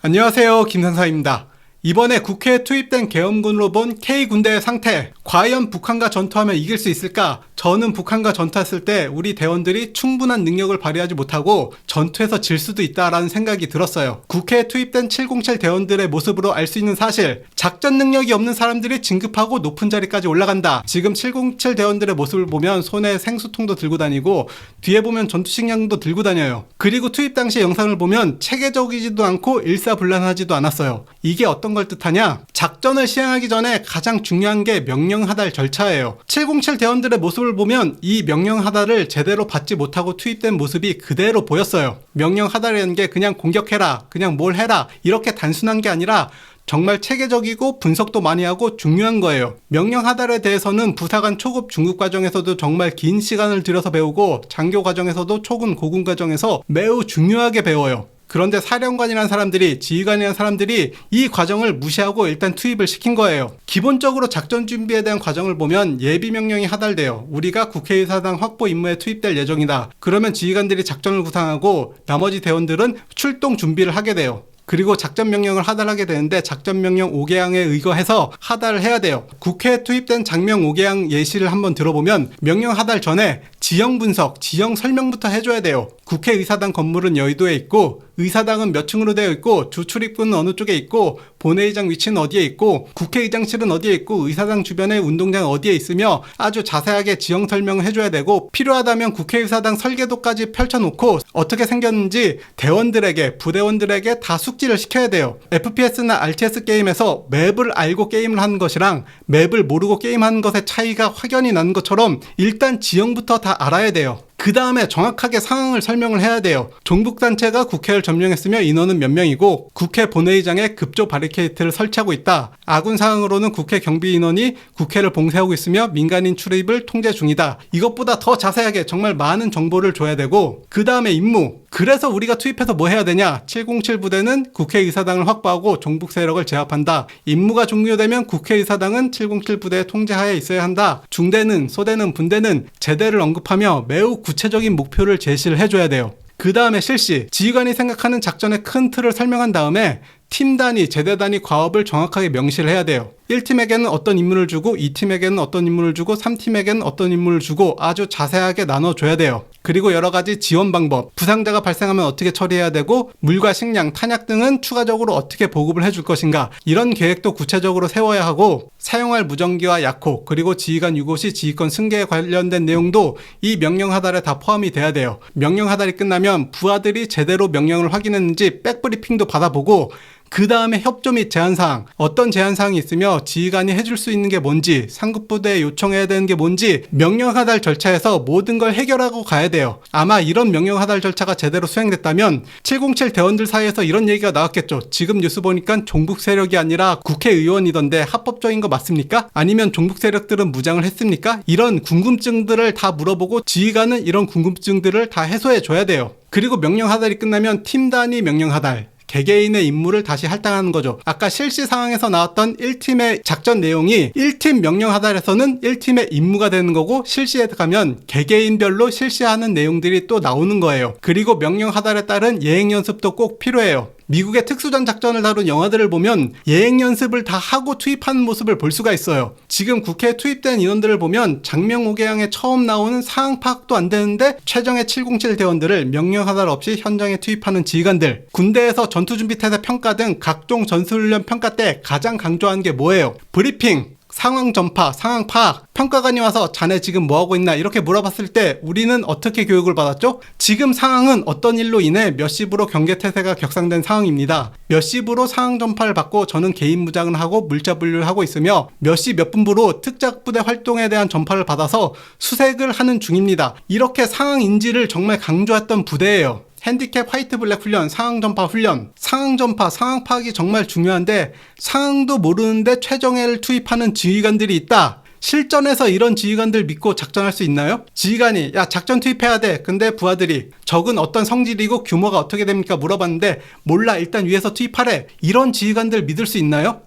안녕하세요, 김상사입니다. 이번에 국회에 투입된 계엄군으로 본 K군대의 상태, 과연 북한과 전투하면 이길 수 있을까? 저는 북한과 전투했을 때 우리 대원들이 충분한 능력을 발휘하지 못하고 전투에서 질 수도 있다라는 생각이 들었어요. 국회에 투입된 707 대원들의 모습으로 알 수 있는 사실, 작전 능력이 없는 사람들이 진급하고 높은 자리까지 올라간다. 지금 707 대원들의 모습을 보면 손에 생수통도 들고 다니고 뒤에 보면 전투식량도 들고 다녀요. 그리고 투입 당시 영상을 보면 체계적이지도 않고 일사불란하지도 않았어요. 이게 어떤 걸 뜻하냐? 작전을 시행하기 전에 가장 중요한 게 명령하달 절차예요. 707 대원들의 모습을 보면 이 명령하달을 제대로 받지 못하고 투입된 모습이 그대로 보였어요. 명령하달이라는 게 그냥 공격해라, 그냥 뭘 해라 이렇게 단순한 게 아니라 정말 체계적이고 분석도 많이 하고 중요한 거예요. 명령하달에 대해서는 부사관 초급 중급 과정에서도 정말 긴 시간을 들여서 배우고 장교 과정에서도 초군 고군 과정에서 매우 중요하게 배워요. 그런데 사령관이라는 사람들이, 지휘관이라는 사람들이 이 과정을 무시하고 일단 투입을 시킨 거예요. 기본적으로 작전 준비에 대한 과정을 보면 예비 명령이 하달돼요. 우리가 국회의사당 확보 임무에 투입될 예정이다. 그러면 지휘관들이 작전을 구상하고 나머지 대원들은 출동 준비를 하게 돼요. 그리고 작전 명령을 하달하게 되는데 작전 명령 5개항에 의거해서 하달을 해야 돼요. 국회에 투입된 장명 5개항 예시를 한번 들어보면 명령 하달 전에 지형 분석, 지형 설명부터 해줘야 돼요. 국회의사당 건물은 여의도에 있고 의사당은 몇 층으로 되어 있고 주 출입구는 어느 쪽에 있고 본회의장 위치는 어디에 있고 국회의장실은 어디에 있고 의사당 주변에 운동장 어디에 있으며 아주 자세하게 지형 설명을 해줘야 되고 필요하다면 국회의사당 설계도까지 펼쳐놓고 어떻게 생겼는지 대원들에게, 부대원들에게 다 숙지를 시켜야 돼요. FPS나 RTS 게임에서 맵을 알고 게임을 하는 것이랑 맵을 모르고 게임하는 것의 차이가 확연히 나는 것처럼 일단 지형부터 다 알아야 돼요. 그 다음에 정확하게 상황을 설명을 해야 돼요. 종북단체가 국회를 점령했으며 인원은 몇 명이고 국회 본회의장에 급조 바리케이트를 설치하고 있다. 아군 상황으로는 국회 경비 인원이 국회를 봉쇄하고 있으며 민간인 출입을 통제 중이다. 이것보다 더 자세하게 정말 많은 정보를 줘야 되고 그 다음에 임무. 그래서 우리가 투입해서 뭐 해야 되냐? 707 부대는 국회의사당을 확보하고 종북 세력을 제압한다. 임무가 종료되면 국회의사당은 707 부대의 통제하에 있어야 한다. 중대는, 소대는, 분대는 제대를 언급하며 매우 구체적인 목표를 제시를 해줘야 돼요. 그 다음에 실시, 지휘관이 생각하는 작전의 큰 틀을 설명한 다음에 팀 단위, 제대 단위 과업을 정확하게 명시를 해야 돼요. 1팀에게는 어떤 임무를 주고 2팀에게는 어떤 임무를 주고 3팀에게는 어떤 임무를 주고 아주 자세하게 나눠줘야 돼요. 그리고 여러 가지 지원 방법, 부상자가 발생하면 어떻게 처리해야 되고 물과 식량, 탄약 등은 추가적으로 어떻게 보급을 해줄 것인가 이런 계획도 구체적으로 세워야 하고 사용할 무전기와 약호 그리고 지휘관 유고 시 지휘권 승계에 관련된 내용도 이 명령 하달에 다 포함이 돼야 돼요. 명령 하달이 끝나면 부하들이 제대로 명령을 확인했는지 백브리핑도 받아보고 그 다음에 협조 및 제안사항, 어떤 제안사항이 있으며 지휘관이 해줄 수 있는 게 뭔지, 상급부대에 요청해야 되는 게 뭔지 명령하달 절차에서 모든 걸 해결하고 가야 돼요. 아마 이런 명령하달 절차가 제대로 수행됐다면 707 대원들 사이에서 이런 얘기가 나왔겠죠. 지금 뉴스 보니까 종북 세력이 아니라 국회의원이던데 합법적인 거 맞습니까? 아니면 종북 세력들은 무장을 했습니까? 이런 궁금증들을 다 물어보고 지휘관은 이런 궁금증들을 다 해소해 줘야 돼요. 그리고 명령하달이 끝나면 팀 단위 명령하달, 개개인의 임무를 다시 할당하는 거죠. 아까 실시 상황에서 나왔던 1팀의 작전 내용이 1팀 명령 하달에서는 1팀의 임무가 되는 거고 실시에 가면 개개인별로 실시하는 내용들이 또 나오는 거예요. 그리고 명령 하달에 따른 예행 연습도 꼭 필요해요. 미국의 특수전 작전을 다룬 영화들을 보면 예행 연습을 다 하고 투입하는 모습을 볼 수가 있어요. 지금 국회에 투입된 인원들을 보면 장명 5개항에 처음 나오는 상황 파악도 안 되는데 최정예 707 대원들을 명령 하달 없이 현장에 투입하는 지휘관들, 군대에서 전투준비태세 평가 등 각종 전술훈련 평가 때 가장 강조하는 게 뭐예요? 브리핑, 상황 전파, 상황 파악. 평가관이 와서 자네 지금 뭐하고 있나 이렇게 물어봤을 때 우리는 어떻게 교육을 받았죠? 지금 상황은 어떤 일로 인해 몇 시부로 경계태세가 격상된 상황입니다. 몇 시부로 상황 전파를 받고 저는 개인 무장을 하고 물자 분류를 하고 있으며 몇 시 몇 분부로 특작부대 활동에 대한 전파를 받아서 수색을 하는 중입니다. 이렇게 상황 인지를 정말 강조했던 부대예요. 핸디캡 화이트 블랙 훈련, 상황 전파 훈련, 상황 전파, 상황 파악이 정말 중요한데 상황도 모르는데 최정예를 투입하는 지휘관들이 있다. 실전에서 이런 지휘관들 믿고 작전할 수 있나요? 지휘관이 야 작전 투입해야 돼. 근데 부하들이 적은 어떤 성질이고 규모가 어떻게 됩니까? 물어봤는데 몰라 일단 위에서 투입하래. 이런 지휘관들 믿을 수 있나요?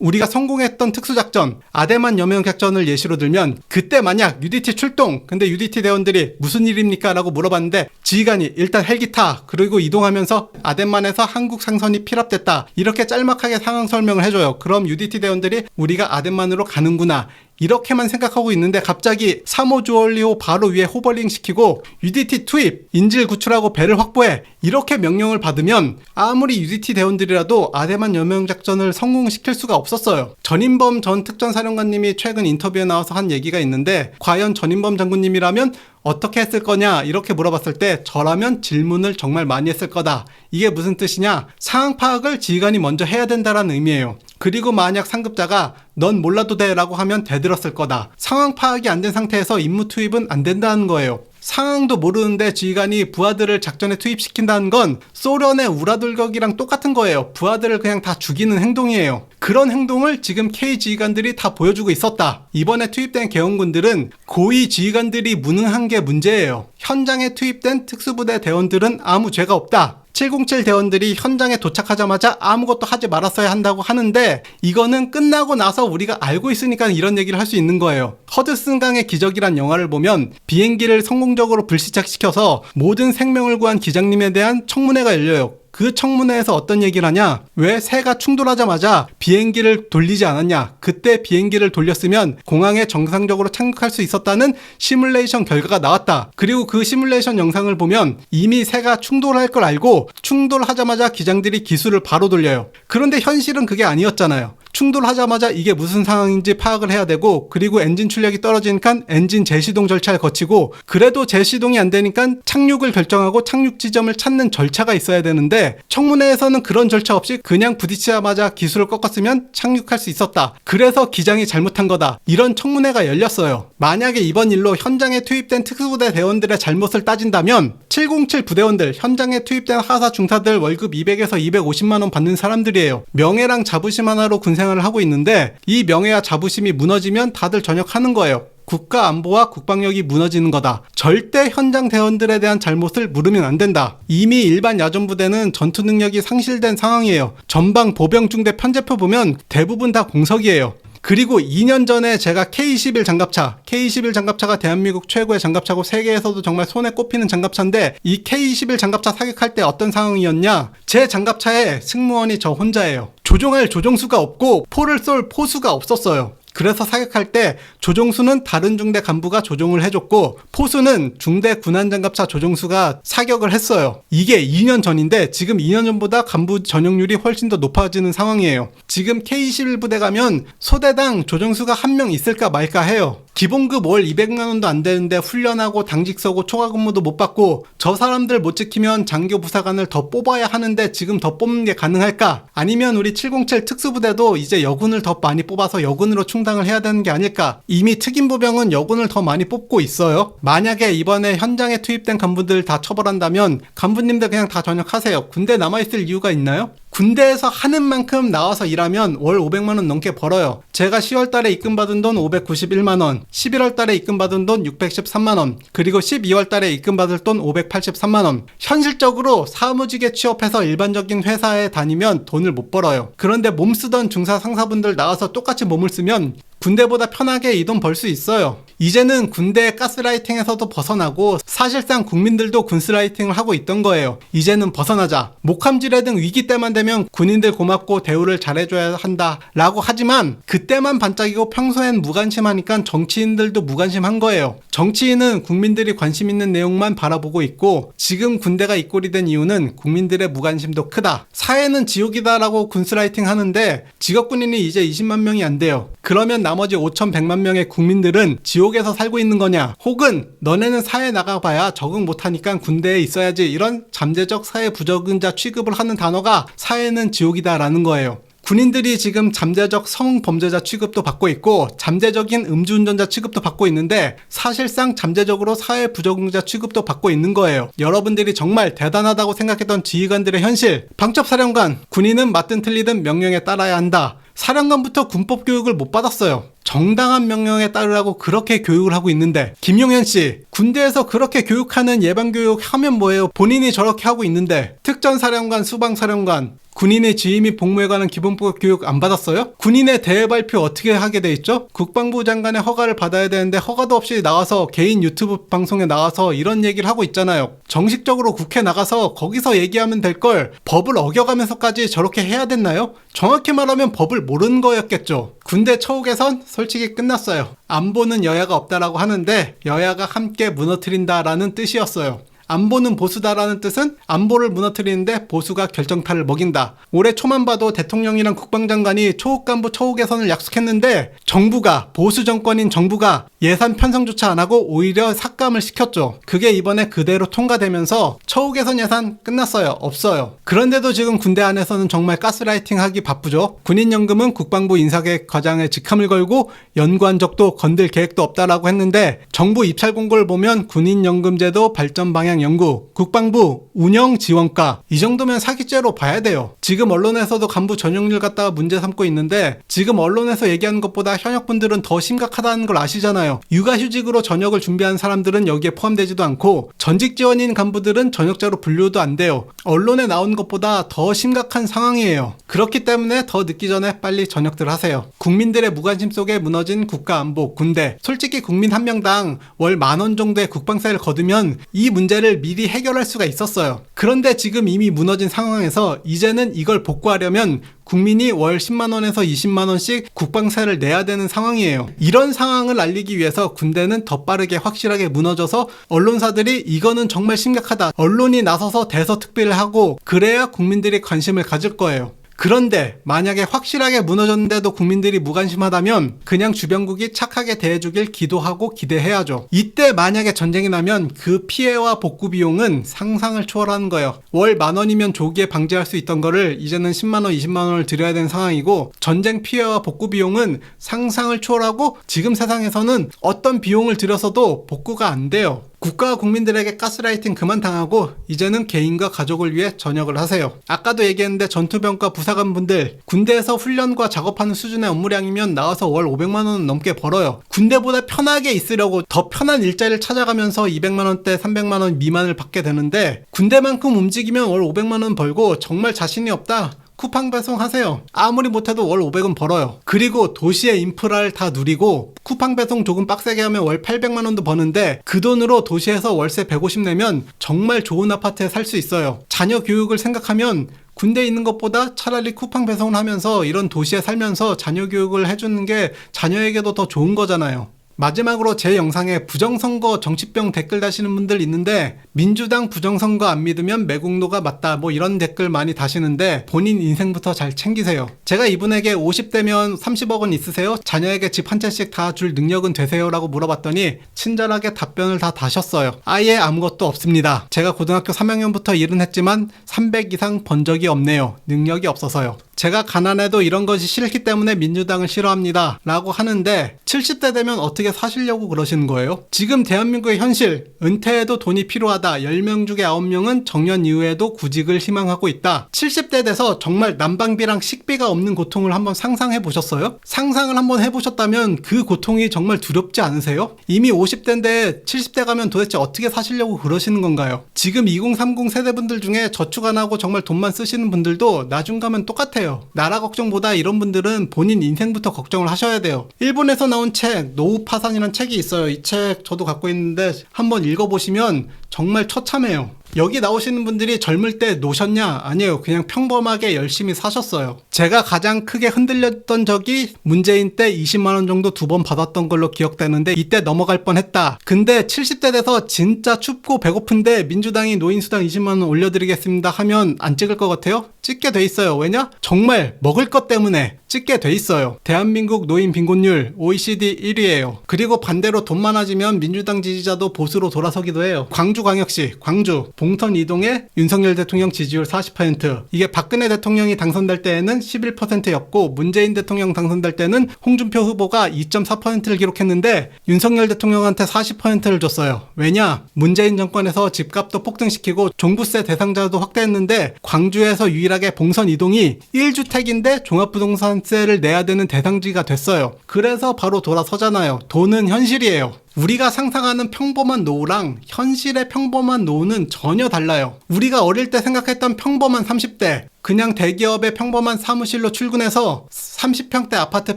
우리가 성공했던 특수작전 아데만 여명작전을 예시로 들면 그때 만약 UDT 출동 근데 UDT 대원들이 무슨 일입니까? 라고 물어봤는데 지휘관이 일단 헬기 타 그리고 이동하면서 아덴만에서 한국 상선이 필압됐다 이렇게 짤막하게 상황 설명을 해줘요. 그럼 UDT 대원들이 우리가 아덴만으로 가는구나 이렇게만 생각하고 있는데 갑자기 3호 주얼리호 바로 위에 호버링 시키고 UDT 투입, 인질 구출하고 배를 확보해 이렇게 명령을 받으면 아무리 UDT 대원들이라도 아데만 여명작전을 성공시킬 수가 없었어요. 전인범 전 특전사령관님이 최근 인터뷰에 나와서 한 얘기가 있는데 과연 전인범 장군님이라면 어떻게 했을 거냐 이렇게 물어봤을 때 저라면 질문을 정말 많이 했을 거다. 이게 무슨 뜻이냐? 상황 파악을 지휘관이 먼저 해야 된다는 의미예요. 그리고 만약 상급자가 넌 몰라도 돼 라고 하면 대들었을 거다. 상황 파악이 안 된 상태에서 임무 투입은 안 된다는 거예요. 상황도 모르는데 지휘관이 부하들을 작전에 투입시킨다는 건 소련의 우라돌격이랑 똑같은 거예요. 부하들을 그냥 다 죽이는 행동이에요. 그런 행동을 지금 K 지휘관들이 다 보여주고 있었다. 이번에 투입된 계엄군들은 고위 지휘관들이 무능한 게 문제예요. 현장에 투입된 특수부대 대원들은 아무 죄가 없다. 707 대원들이 현장에 도착하자마자 아무것도 하지 말았어야 한다고 하는데 이거는 끝나고 나서 우리가 알고 있으니까 이런 얘기를 할 수 있는 거예요. 허드슨강의 기적이란 영화를 보면 비행기를 성공적으로 불시착시켜서 모든 생명을 구한 기장님에 대한 청문회가 열려요. 그 청문회에서 어떤 얘기를 하냐? 왜 새가 충돌하자마자 비행기를 돌리지 않았냐? 그때 비행기를 돌렸으면 공항에 정상적으로 착륙할 수 있었다는 시뮬레이션 결과가 나왔다. 그리고 그 시뮬레이션 영상을 보면 이미 새가 충돌할 걸 알고 충돌하자마자 기장들이 기술을 바로 돌려요. 그런데 현실은 그게 아니었잖아요. 충돌하자마자 이게 무슨 상황인지 파악을 해야 되고 그리고 엔진 출력이 떨어지니까 엔진 재시동 절차를 거치고 그래도 재시동이 안 되니까 착륙을 결정하고 착륙 지점을 찾는 절차가 있어야 되는데 청문회에서는 그런 절차 없이 그냥 부딪히자마자 기술을 꺾었으면 착륙할 수 있었다. 그래서 기장이 잘못한 거다. 이런 청문회가 열렸어요. 만약에 이번 일로 현장에 투입된 특수부대 대원들의 잘못을 따진다면 707 부대원들, 현장에 투입된 하사 중사들 월급 200에서 250만 원 받는 사람들이에요. 명예랑 자부심 하나로 군생활을 하고 있는데 이 명예와 자부심이 무너지면 다들 전역하는 거예요. 국가 안보와 국방력이 무너지는 거다. 절대 현장 대원들에 대한 잘못을 물으면 안 된다. 이미 일반 야전부대는 전투 능력이 상실된 상황이에요. 전방 보병중대 편제표 보면 대부분 다 공석이에요. 그리고 2년 전에 제가 K21 장갑차가 대한민국 최고의 장갑차고 세계에서도 정말 손에 꼽히는 장갑차인데 이 K21 장갑차 사격할 때 어떤 상황이었냐? 제 장갑차에 승무원이 저 혼자예요. 조종할 조종수가 없고 포를 쏠 포수가 없었어요. 그래서 사격할 때 조종수는 다른 중대 간부가 조종을 해줬고 포수는 중대 군안장갑차 조종수가 사격을 했어요. 이게 2년 전인데 지금 2년 전보다 간부 전역률이 훨씬 더 높아지는 상황이에요. 지금 K21 부대 가면 소대당 조종수가 한 명 있을까 말까 해요. 기본급 월 200만 원도 안 되는데 훈련하고 당직 서고 초과 근무도 못 받고 저 사람들 못 지키면 장교 부사관을 더 뽑아야 하는데 지금 더 뽑는 게 가능할까? 아니면 우리 707 특수부대도 이제 여군을 더 많이 뽑아서 여군으로 충당을 해야 되는 게 아닐까? 이미 특임부병은 여군을 더 많이 뽑고 있어요. 만약에 이번에 현장에 투입된 간부들 다 처벌한다면 간부님들 그냥 다 전역하세요. 군대 남아있을 이유가 있나요? 군대에서 하는 만큼 나와서 일하면 월 500만 원 넘게 벌어요. 제가 10월 달에 입금받은 돈 591만 원, 11월 달에 입금받은 돈 613만 원, 그리고 12월 달에 입금받을 돈 583만 원. 현실적으로 사무직에 취업해서 일반적인 회사에 다니면 돈을 못 벌어요. 그런데 몸 쓰던 중사 상사분들 나와서 똑같이 몸을 쓰면 군대보다 편하게 이 돈 벌 수 있어요. 이제는 군대의 가스라이팅에서도 벗어나고 사실상 국민들도 군스라이팅을 하고 있던 거예요. 이제는 벗어나자. 목함지뢰 등 위기 때만 되면 군인들 고맙고 대우를 잘해줘야 한다 라고 하지만 그때만 반짝이고 평소엔 무관심하니까 정치인들도 무관심한 거예요. 정치인은 국민들이 관심 있는 내용만 바라보고 있고 지금 군대가 이 꼴이 된 이유는 국민들의 무관심도 크다. 사회는 지옥이다 라고 군스라이팅 하는데 직업군인이 이제 20만 명이 안 돼요. 그러면 나머지 5,100만 명의 국민들은 지옥에서 살고 있는 거냐? 혹은 너네는 사회에 나가봐야 적응 못하니까 군대에 있어야지 이런 잠재적 사회 부적응자 취급을 하는 단어가 사회는 지옥이다 라는 거예요. 군인들이 지금 잠재적 성범죄자 취급도 받고 있고 잠재적인 음주운전자 취급도 받고 있는데 사실상 잠재적으로 사회 부적응자 취급도 받고 있는 거예요. 여러분들이 정말 대단하다고 생각했던 지휘관들의 현실. 방첩사령관, 군인은 맞든 틀리든 명령에 따라야 한다. 사령관부터 군법 교육을 못 받았어요. 정당한 명령에 따르라고 그렇게 교육을 하고 있는데 김용현 씨, 군대에서 그렇게 교육하는 예방교육 하면 뭐예요? 본인이 저렇게 하고 있는데 특전사령관, 수방사령관, 군인의 지휘 및 복무에 관한 기본법 교육 안 받았어요? 군인의 대회 발표 어떻게 하게 돼 있죠? 국방부 장관의 허가를 받아야 되는데 허가도 없이 나와서 개인 유튜브 방송에 나와서 이런 얘기를 하고 있잖아요. 정식적으로 국회 나가서 거기서 얘기하면 될 걸 법을 어겨가면서까지 저렇게 해야 됐나요? 정확히 말하면 법을 모르는 거였겠죠. 군대 처우 개선 솔직히 끝났어요. 안보는 여야가 없다라고 하는데 여야가 함께 무너뜨린다라는 뜻이었어요. 안보는 보수다라는 뜻은 안보를 무너뜨리는데 보수가 결정타를 먹인다. 올해 초만 봐도 대통령이랑 국방장관이 초급 간부 처우 개선을 약속했는데 정부가, 보수 정권인 정부가 예산 편성조차 안 하고 오히려 삭감을 시켰죠. 그게 이번에 그대로 통과되면서 처우 개선 예산 끝났어요. 없어요. 그런데도 지금 군대 안에서는 정말 가스라이팅 하기 바쁘죠. 군인연금은 국방부 인사계획 과장에 직함을 걸고 연구한 적도 건들 계획도 없다라고 했는데 정부 입찰 공고를 보면 군인연금제도 발전 방향 연구, 국방부 운영 지원과 이 정도면 사기죄로 봐야 돼요. 지금 언론에서도 간부 전용률 갖다가 문제 삼고 있는데 지금 언론에서 얘기하는 것보다 현역분들은 더 심각하다는 걸 아시잖아요. 육아휴직으로 전역을 준비한 사람들은 여기에 포함되지도 않고 전직 지원인 간부들은 전역자로 분류도 안 돼요. 언론에 나온 것보다 더 심각한 상황이에요. 그렇기 때문에 더 늦기 전에 빨리 전역들 하세요. 국민들의 무관심 속에 무너진 국가안보, 군대. 솔직히 국민 한 명당 월 10,000원 정도의 국방세를 거두면 이 문제를 미리 해결할 수가 있었어요. 그런데 지금 이미 무너진 상황에서 이제는 이걸 복구하려면 국민이 월 10만원에서 20만원씩 국방세를 내야 되는 상황이에요. 이런 상황을 알리기 위해서 군대는 더 빠르게 확실하게 무너져서 언론사들이 이거는 정말 심각하다. 언론이 나서서 대서특필을 하고 그래야 국민들이 관심을 가질 거예요. 그런데 만약에 확실하게 무너졌는데도 국민들이 무관심하다면 그냥 주변국이 착하게 대해주길 기도하고 기대해야죠. 이때 만약에 전쟁이 나면 그 피해와 복구 비용은 상상을 초월하는 거예요. 월 10,000원이면 조기에 방지할 수 있던 거를 이제는 10만원, 20만원을 들여야 되는 상황이고 전쟁 피해와 복구 비용은 상상을 초월하고 지금 세상에서는 어떤 비용을 들여서도 복구가 안 돼요. 국가와 국민들에게 가스라이팅 그만 당하고 이제는 개인과 가족을 위해 전역을 하세요. 아까도 얘기했는데 전투병과 부사관분들 군대에서 훈련과 작업하는 수준의 업무량이면 나와서 월 500만원 넘게 벌어요. 군대보다 편하게 있으려고 더 편한 일자리를 찾아가면서 200만원대 300만원 미만을 받게 되는데 군대만큼 움직이면 월 500만원 벌고 정말 자신이 없다. 쿠팡 배송하세요. 아무리 못해도 월 500은 벌어요. 그리고 도시의 인프라를 다 누리고 쿠팡 배송 조금 빡세게 하면 월 800만원도 버는데 그 돈으로 도시에서 월세 150 내면 정말 좋은 아파트에 살 수 있어요. 자녀 교육을 생각하면 군대에 있는 것보다 차라리 쿠팡 배송을 하면서 이런 도시에 살면서 자녀 교육을 해주는 게 자녀에게도 더 좋은 거잖아요. 마지막으로 제 영상에 부정선거 정치병 댓글 다시는 분들 있는데 민주당 부정선거 안 믿으면 매국노가 맞다 뭐 이런 댓글 많이 다시는데 본인 인생부터 잘 챙기세요. 제가 이분에게 50대면 30억 원 있으세요? 자녀에게 집 한 채씩 다 줄 능력은 되세요? 라고 물어봤더니 친절하게 답변을 다 다셨어요. 아예 아무것도 없습니다. 제가 고등학교 3학년부터 일은 했지만 300 이상 번 적이 없네요. 능력이 없어서요. 제가 가난해도 이런 것이 싫기 때문에 민주당을 싫어합니다 라고 하는데 70대 되면 어떻게 사시려고 그러시는 거예요? 지금 대한민국의 현실, 은퇴해도 돈이 필요하다. 10명 중에 9명은 정년 이후에도 구직을 희망하고 있다. 70대 돼서 정말 난방비랑 식비가 없는 고통을 한번 상상해 보셨어요? 상상을 한번 해보셨다면 그 고통이 정말 두렵지 않으세요? 이미 50대인데 70대 가면 도대체 어떻게 사시려고 그러시는 건가요? 지금 2030 세대분들 중에 저축 안 하고 정말 돈만 쓰시는 분들도 나중 가면 똑같아요. 나라 걱정보다 이런 분들은 본인 인생부터 걱정을 하셔야 돼요. 일본에서 나온 책 노후 파산이라는 책이 있어요. 이 책 저도 갖고 있는데 한번 읽어보시면 정말 처참해요. 여기 나오시는 분들이 젊을 때 노셨냐? 아니에요. 그냥 평범하게 열심히 사셨어요. 제가 가장 크게 흔들렸던 적이 문재인 때 20만원 정도 2번 받았던 걸로 기억되는데 이때 넘어갈 뻔했다. 근데 70대 돼서 진짜 춥고 배고픈데 민주당이 노인수당 20만원 올려드리겠습니다 하면 안 찍을 것 같아요? 찍게 돼 있어요. 왜냐? 정말 먹을 것 때문에 찍게 돼 있어요. 대한민국 노인 빈곤율 OECD 1위예요. 그리고 반대로 돈 많아지면 민주당 지지자도 보수로 돌아서기도 해요. 광주광역시, 광주 봉선 이동의 윤석열 대통령 지지율 40%. 이게 박근혜 대통령이 당선될 때에는 11%였고 문재인 대통령 당선될 때는 홍준표 후보가 2.4%를 기록했는데 윤석열 대통령한테 40%를 줬어요. 왜냐? 문재인 정권에서 집값도 폭등시키고 종부세 대상자도 확대했는데 광주에서 유일하게 봉선 이동이 1주택인데 종합부동산세를 내야 되는 대상지가 됐어요. 그래서 바로 돌아서잖아요. 돈은 현실이에요. 우리가 상상하는 평범한 노후랑 현실의 평범한 노후는 전혀 달라요. 우리가 어릴 때 생각했던 평범한 30대, 그냥 대기업의 평범한 사무실로 출근해서 30평대 아파트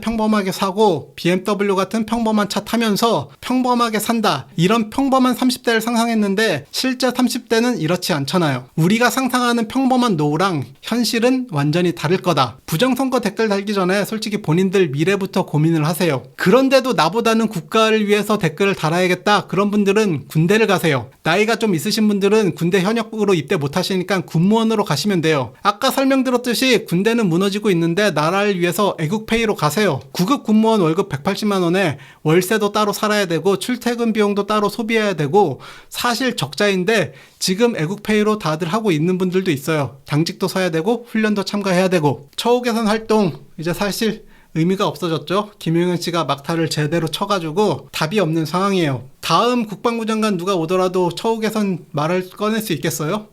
평범하게 사고 BMW 같은 평범한 차 타면서 평범하게 산다, 이런 평범한 30대를 상상했는데 실제 30대는 이렇지 않잖아요. 우리가 상상하는 평범한 노후랑 현실은 완전히 다를 거다. 부정선거 댓글 달기 전에 솔직히 본인들 미래부터 고민을 하세요. 그런데도 나보다는 국가를 위해서 댓글을 달아야겠다, 그런 분들은 군대를 가세요. 나이가 좀 있으신 분들은 군대 현역으로 입대 못하시니까 군무원으로 가시면 돼요. 아까 설명드렸듯이 군대는 무너지고 있는데 나라를 위해서 애국페이로 가세요. 9급 군무원 월급 180만 원에 월세도 따로 살아야 되고 출퇴근 비용도 따로 소비해야 되고 사실 적자인데 지금 애국페이로 다들 하고 있는 분들도 있어요. 당직도 서야 되고 훈련도 참가해야 되고. 처우 개선 활동 이제 사실 의미가 없어졌죠. 김용현 씨가 막타를 제대로 쳐가지고 답이 없는 상황이에요. 다음 국방부 장관 누가 오더라도 처우 개선 말을 꺼낼 수 있겠어요?